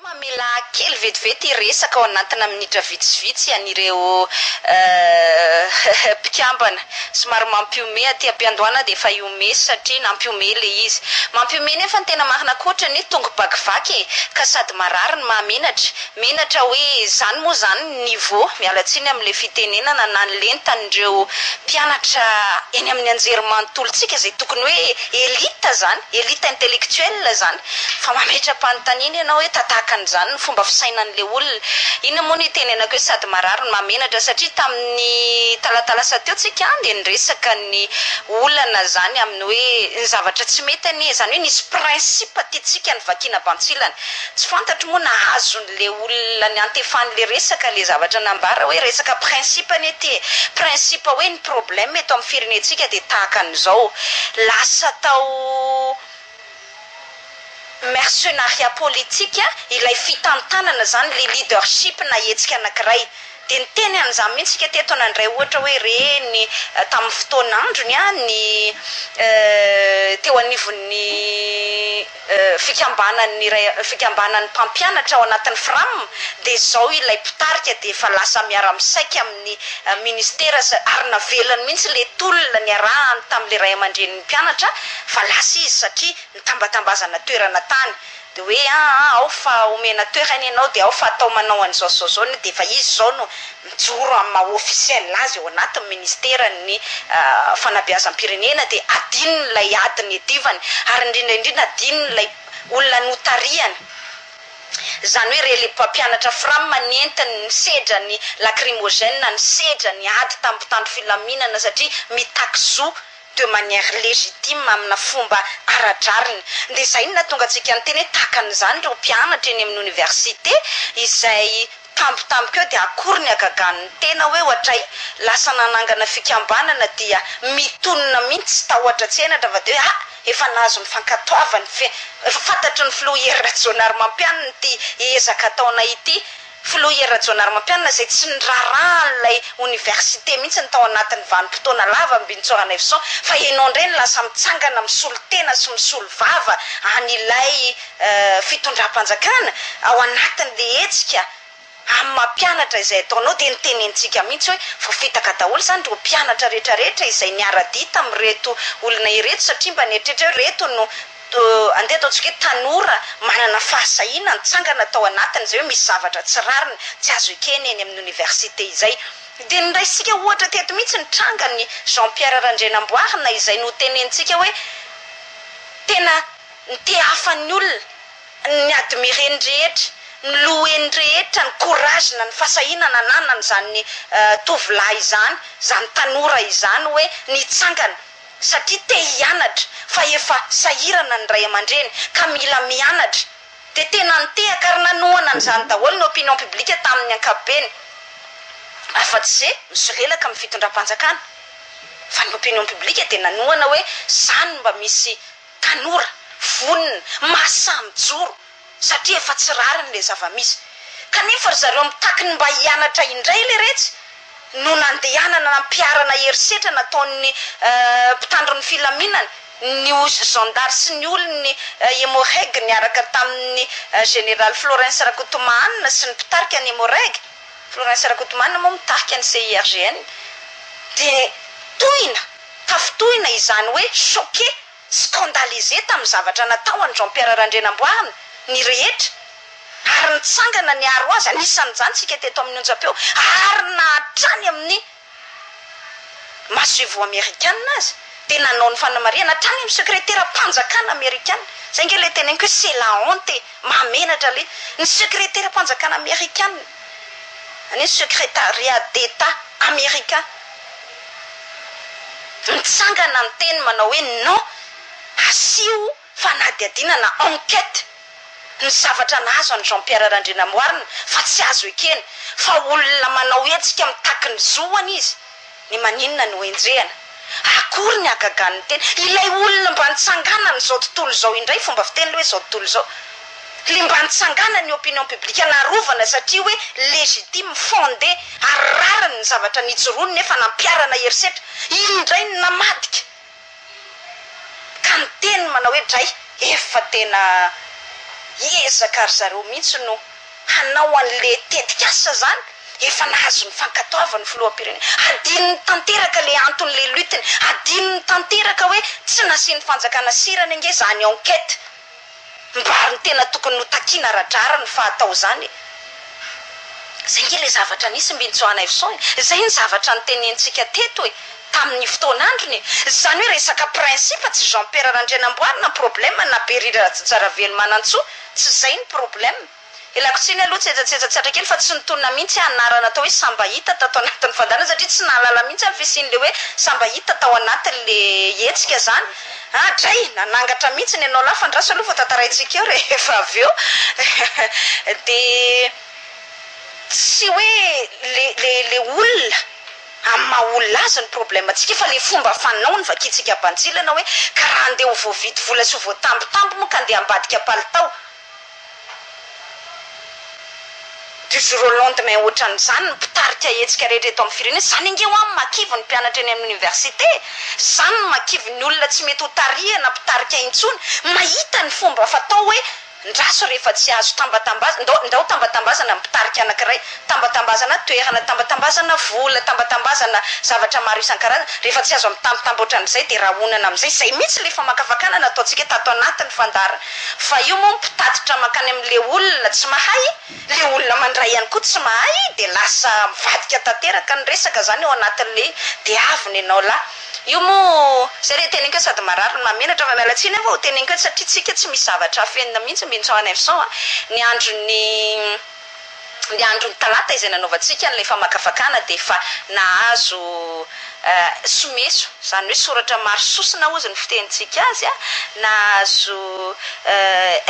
mamela kely vetivety resaka ao anatina minitra vitsivitsy an'ireo mpikambana somary mampiome aty ampiandohana dia efa iome satria nampiome le izy mampiome nefa ny tena marina koatra ny tongo bakivaky ka sady marary ny mahamenatra menatra hoe zany moa zany niveau mialatsiny amin'le fitenenana na ny lentan'ireo mpianatra eny amin'ny anjerimanontolontsika izay tokony hoe elita zany elita intellectuelle zany fa mametra-panontaniana ianao hoe tahakan'izany ny fomba fisainan'le olona ina moa ny tenenako hoe sady marary ny mahamenatra satria tamin'ny talatalasa teo tsika dia nyresaka ny olana zany amin'ny hoe ny zavatra tsy mety anie zany hoe nisy principe tytsika ny vakina bantsilana tsy fantatro moa nahazon'le olona ny antefan'le resaka le zavatra nambara hoe resaka principe anie ty principe hoe ny problème eto amin'ny firenentsika dia tahakan'izao lasa tao mercenaria politique ilay fitantanana zany le leadership na hetsika anankiray dia ny teny an'izany mihitsika teto nandray ohatra hoe reny tamin'ny fotoan'androny ny teo anivon'ny fikambanan'ny mpampianatra ao anatin'ny fram dia zao ilay mpitarika dia efa lasa miara-misaika amin'ny ministera ary navelany mihitsy le tolona ny arahany tamin'le ray aman-dreniny mpianatra fa lasa izy satria nitambatambazana toerana tany dia hoe ao fa omena toerana ianao dia ao fa atao manao an'izao dia efa izy zao no mijoro amin'ny maha-officiel azy ao anatin'ny ministerany fanabeazam-pirenena dia adinony lay adiny edivany ary indrindraindrindra adinonylay olona notariany zany hoe rele mpampianatra fram manentiny ny sedra ny lacrymogène ny sedra ny ady tamin'ny mpitandro filaminana satria mitakizo de manière légitime amina fomba aradrariny dia zay no natonga antsika ny teny hoe tahakan'izany ireo mpianatra eny amin'ny université izay tampotampoka eo dia akory ny agagan'ny tena hoe ohatray lasa nanangana fikambanana dia mitonona mihitsy tsy tahoatra tsenatra fa dia hoe efa nahazo mifankatoavany fantatry ny flohiera jonary mampianina ty ezaka ataona ity flohiera jonary mampianina zay tsy nirarahan'ilay université mihitsy ny tao anatin'ny vanim-potoana lava mbinitsorana evison fa ianao indray ny lasa mitsangana misolo tena sy misolo vava an'ilay fitondram-panjakana ao anatin'le hetsika amin'ny mampianatra izay ataonao dia nitenentsika mihitsy hoe voafitaka daholo zany reo mpianatra rehetrarehetra izay niara-dita amin'reto olona ireto satria mba nieritrehitra hoe reto no andeha ataontsika hoe tanora manana fahasahina nitsangana tao anatiny izay hoe misy zavatra tsy rariny tsy azo ekeny eny amin'ny université izay dia niraisika ohatra teto mihitsy nitrangany Jean Pierre Randrenamboarina izay notenentsika hoe tena nite hafan'ny olona ny admireny rehetra ny loheny rehetra ny courage na ny fahasahinana nanany zany tovolahy zany tanora izany hoe nitsangana satria te hianatra fa efa sahirana ny ray aman-dreny ka mila mianatra dia tena nitehaka ary nanohana an'izany daholo ny opinion publique tamin'ny ankapobeny afa-tsy zay misy lelaka amin'ny fitondram-panjakana fa ny opinion publique dia nanohana hoe zany mba misy tanora vonina mahasamijoro satria efa tsy rarin'le zava-misy kanefa ry zareo mitaky ny mba hianatra indray le retsy no nandehanana nampiarana herisetra nataon'ny mpitandron'ny filaminana ny gendarme sy ny olony Hemoreg niaraka tamin'ny général Florence Rakotomanina sy ny mpitarika ny Hemoreg Florence Rakotomanina moa mitarika ny CIRGN dia tafitohina izany hoe choqué scandalisé tamin'ny zavatra natao any Jean Pierre Randrenamboarina ny rehetra ary nitsangana ny aro azy anisan'izany tsika teto amin'ny onjam-peo ary nahatrany amin'ny masevo américaine azy dia nanao ny fanamariana hatrany amin'ny secrétaire mpanjakana américaine zay nge le teneniko hoe c'est la honte mahamenatra le ny secrétaire mpanjakana américaine ny secrétariat d'état américain nitsangana ny teny manao hoe non asio fanadiadinana enquête ny zavatra nahazo any Jean Pierre Randrenamboarina fa tsy azo ekeny fa olona manao hetsika mitaky ny zoany izy ny maninona no enjehana akory ny agagan'ny teny ilay olona mba nitsangana nyzao tontolo zao indray fomba fiteny le hoe zao tontolo zao le mba nitsangana ny opinion publique narovana satria hoe légitime fondé ary rariny ny zavatra nijoroany nefa nampiarana herisetra indray ny namadika ka ny teny manao hoe dray efa tena ezaka ry zareo mihitsy no hanao an'le tetikasa zany efa nahazo ny fankatoavany filoham-pirenena adinony tanteraka le anton'le lutiny adinony tanteraka hoe tsy nasiany fanjakana sirany ange zany enquête mbary ny tena tokony notakiana radrara ny fahatao zany zay nge le zavatra nisy mbintsoana efson zay ny zavatra nytenentsika teto e tamin'ny fotoan'androny zany hoe resaka principe tsy Jean Pierre Randrianamboarina problème na Berira Rajaravelo Manantsoa tsy zay ny problème ilako tsiny aloha tsetsatsetsatry hatrakely fa tsy nitonona mihitsy anarana atao hoe sambahita tatao anatin'ny fandana satria tsy nalala mihitsy amin'ny fisin'le hoe sambahita tao anatin'le hetsika zany dray nanangatra mihitsy ny anao lafandraso aloha fa tataraintsika eo rehefa avy eo de tsy hoe le olona amin'ny maha olona azy ny problème atsika fa le fomba fanao ny vakitsika banjilana hoe karaha andeha ho voavidy vola sy ho voatambotambo moa ka andeha ambadika palitao du jour au lendemain ohatran'izany ny mpitarika hetsika rehetra eto amin'ny firenena zany inge ho amin'ny makivy ny mpianatra eny amin'ny université zany ny makivy ny olona tsy mety ho tarihana mpitarika intsony mahita ny fomba fatao hoe ndraso rehefa tsy azo tambatambazana ndao tambatambazana mpitarika anankiray tambatambazana toerana tambatambazana vola tambatambazana zavatra maro isan-karazana rehefa tsy azo mitambotambo ohatran'izay de raha onana am'izay zay mihitsy le famakafakana nataontsika tato anatin'ny fandarana fa io moa mpitatitra makany am'le olona tsy mahay le olona mandray ihany koa tsy mahay de lasa mivadika tanteraka ny resaka zany eo anatin'le de aviny ianao la io mo zay re teneniko sady marary mamenatra fa mialatsiny avao teneniko satria tsika tsy misy zavatra afenina mihitsy mbintsoana efson ny androny talata izay nanaovantsika n'le famakafakana de fa nahazo someso zany hoe soratra maro sosina ozy ny fitenitsika azy a nahazo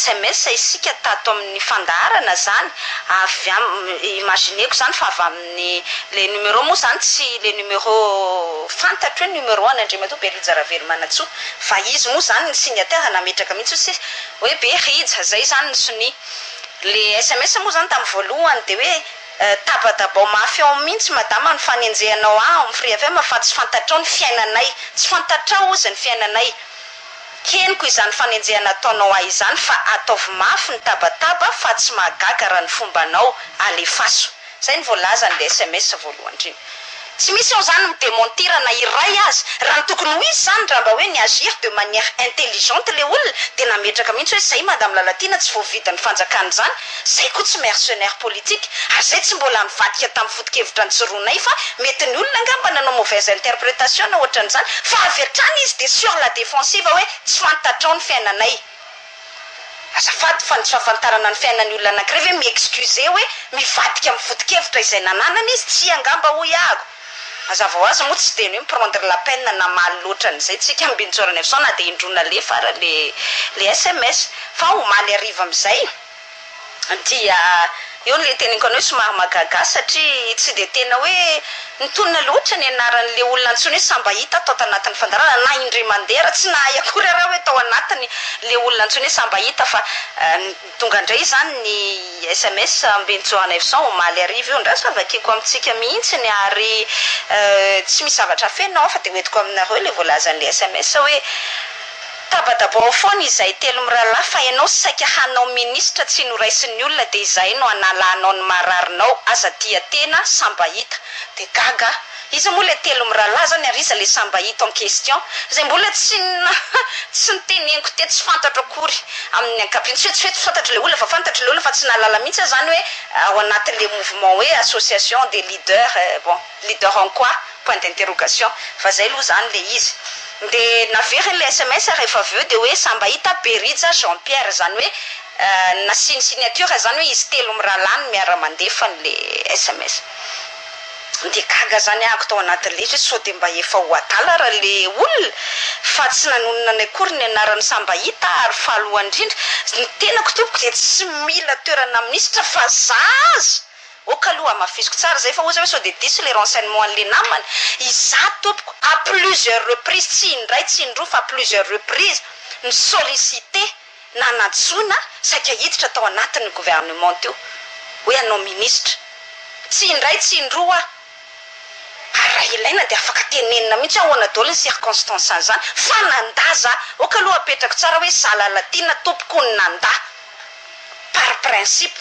SMS isika tato amin'ny fandarana zany avy imagineko zany fa avy amin'ny le numéro moa zany tsy le numéro fantatro hoe numéro an'Andriamatoa Berija Ravelo Manantsoa fa izy moa zany ny signataire nametraka mihitsy hoe Berija zay zany ny soni le SMS moa zany tamin'ny voalohany de hoe tabadabao mafy ao mihitsy madama ny fanenjehanao amin'ny Free FM fa tsy fantatrao ny fiainanay tsy fantatrao ozy ny fiainanay keniko izany fanenjehana ataonao ahy izany fa ataovy mafy ny tabataba fa tsy mahagaga raha ny fombanao alefaso zay ny voalazan'le SMS voalohany indrindra tsy misy ao zany midemontirana iray azy raha ny tokony ho izy zany raha mba hoe ny agir de manière intelligente le olona de nametraka mihitsy hoe zay madame Lalatina tsy voavidy ny fanjakany zany zay koa tsy mercenaire politique zay tsy mbola mivadika tamin'ny foto-kevitra ny joroanay fa mety ny olona angamba nanao mauvaise interprétation na ohatran'izany fa avy hatrany izy de sur la défensive hoe tsy fantatrao ny fiainanay azafady fa tsy fahafantarana ny fiainan'ny olona anankiray hoe mi-excuse hoe mivadika amin'ny foto-kevitra izay nananana izy tsy angamba ho iago mazava ho azy moa tsy de hoe prendre la peine na maly loatra n'izay tsika mbintsorana efson na de indrona le fara le SMS fa ho maly ariva am'izay dia eo le teneniko anao somary magaga satria tsy de tena hoe nitonona loatra ny anaran'le olona antsony hoe sambahita atao tanatin'ny fandarana na indray mandera tsy nahay akory raha hoe tao anatiny le olona antsony hoe sambahita fa tonga indray zany ny SMS mbintsoana efson ho maly ariva eo ndraso avakeko amintsika mihitsy ny ary tsy misy zavatra fenao fa de hoentiko aminareo le voalazan'le SMS hoe tabadabao foana izay telo mirahalahy fa ianao saika hanao ministra tsy noraisin'ny olona de izay no analanao ny mararinao aza dia tena sambahita de gaga izy moa le telo mirahalahy zany ary iza le sambahita en question zay mbola tsy niteneniko te tsy fantatra akory amin'ny ankapiny tsy hoe tsy fantatra le olona fa fantatra le olona fa tsy nalala mihitsy zany hoe ao anatin'le mouvement hoe association des leaders leader en quoi point d'interrogation fa zay aloha zany le izy de naveriny le SMS rehefa avy eo de hoe sambahita Berija Jean Pierre zany hoe nasiny signature zany hoe izy telo mirahalahy ny miara-mandefa n'le SMS de gaga zany ahako tao anatin'le izy hoe sao de mba efa ho atala raha le olona fa tsy nanonona ny akory ny anarany sambahita ary fahalohany indrindra ny tenako tompoko de tsy mila toerana ministra fa zaza okaloha mafisiko tsara zay fa ozy hoe sao de diso le renseignement an'le namany iza tompoko à plusieurs reprises tsy indray tsy indroa fa à plusieurs reprises ny sollicité nanajona saika hiditra tao anatin'ny gouvernement teo hoe anao ministra tsy indray tsy indroa raha ilaina de afaka tenenina mihitsy ahoana daholo ny circonstance an'izany fa nandaza okaloha apetrako tsara hoe za Lalatina tompoko ny nanda par principe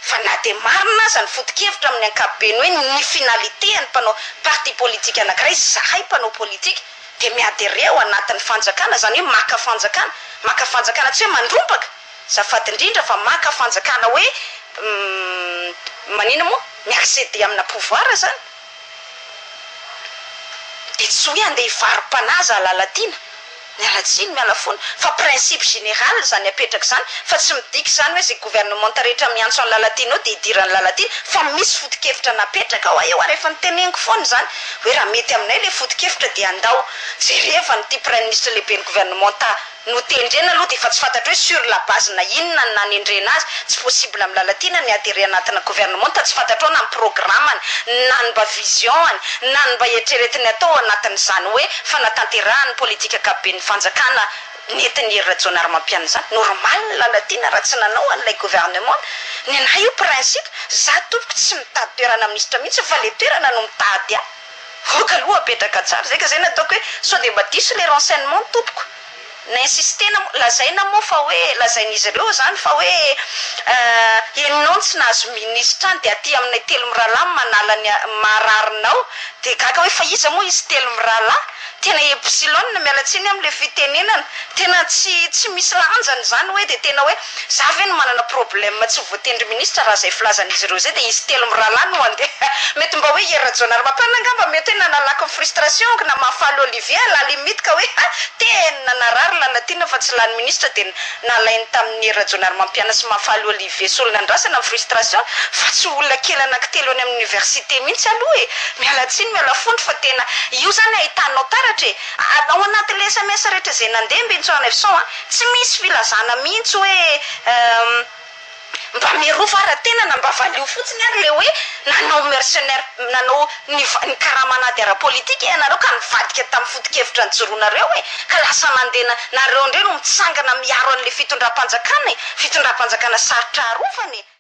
fa na de marina aza ny foto-kevitra amin'ny ankapobeny hoe ny finalité ny mpanao parti politique anankiray zahay mpanao politique de miadere ao anatin'ny fanjakana zany hoe maka fanjakana tsy hoe mandrompaka zafady indrindra fa maka fanjakana hoe manina moa miaccéder amina pouvoir zany de tsy hoe andeha hivarom-panaza lalatiana mialatsiny mialafony fa principe général zany apetraka zany fa tsy midiky zany hoe zay gouvernement rehetra miantso any lalatina ao de idirany lalatina fa misy foto-kevitra napetraka ao eo rehefa niteneniko foana zany hoe raha mety aminay le foto-kevitra de andao jereva nyty premier ministre lehibe ny gouvernement no tendrena aloha de efa tsy fantatra hoe sur la base na inona ny nanendrena azy tsy possible amin'ny lalatina ny adere anatina gouvernement tsy fantatra ao na ny programmany na ny mba visionany na ny mba eritreretiny atao anatin'izany hoe fanatanterahany politika akapoben'ny fanjakana netiny hery rajonary mampiana zany normal ny lalatina raha tsy nanao an'ilay gouvernement ny anahy io principe za tompoko tsy mitady toerana ministre mihitsy fa le toerana no mitady a voka aloha apetraka tsara zay ka zay nataoko hoe sao de mba diso le renseignement tompoko na insistena lazaina moa fa hoe lazain'izy ireo zany fa hoe ianao tsy nahazo ministre any de aty aminay telo mirahalahy manala ny mararinao de gaga hoe fa iza moa izy telo mirahalahy tena epsilon na mialatsiny am'le fitenenana tena tsy misy lanjany zany hoe de tena hoe za ve no manana problème tsy voatendry ministre raha zay filazan'izy ireo zay de izy telo mirahalahy no andeha mety mba hoe ierajonary mampanangamba mety hoe nanalako frustration na mahafaly Olivier la limite ka hoe tena narary lalatina fa tsy lany ministre de nalainy tamin'ny rajonary mampiana sy mahafaly Olivier solona andrasana frustration fa tsy olona kely anankitelo any amin'ny université mihitsy aloha e mialatsiny mialafondro fa tena io zany ahitanao taratra e ao anatin'le SMS rehetra zay nandeha mbentsona efson tsy misy filazana mihitsy hoe mba mirova ara-tenana mba valio fotsiny ary le hoe nanao mercenaire nanao ny karamanady ara-politika ianareo ka nivadika tamin'ny foto-kevitra ny joronareo e ka lasa mandeha nareo indray no mitsangana miaro an'le fitondram-panjakana e fitondram-panjakana sarotra arovany e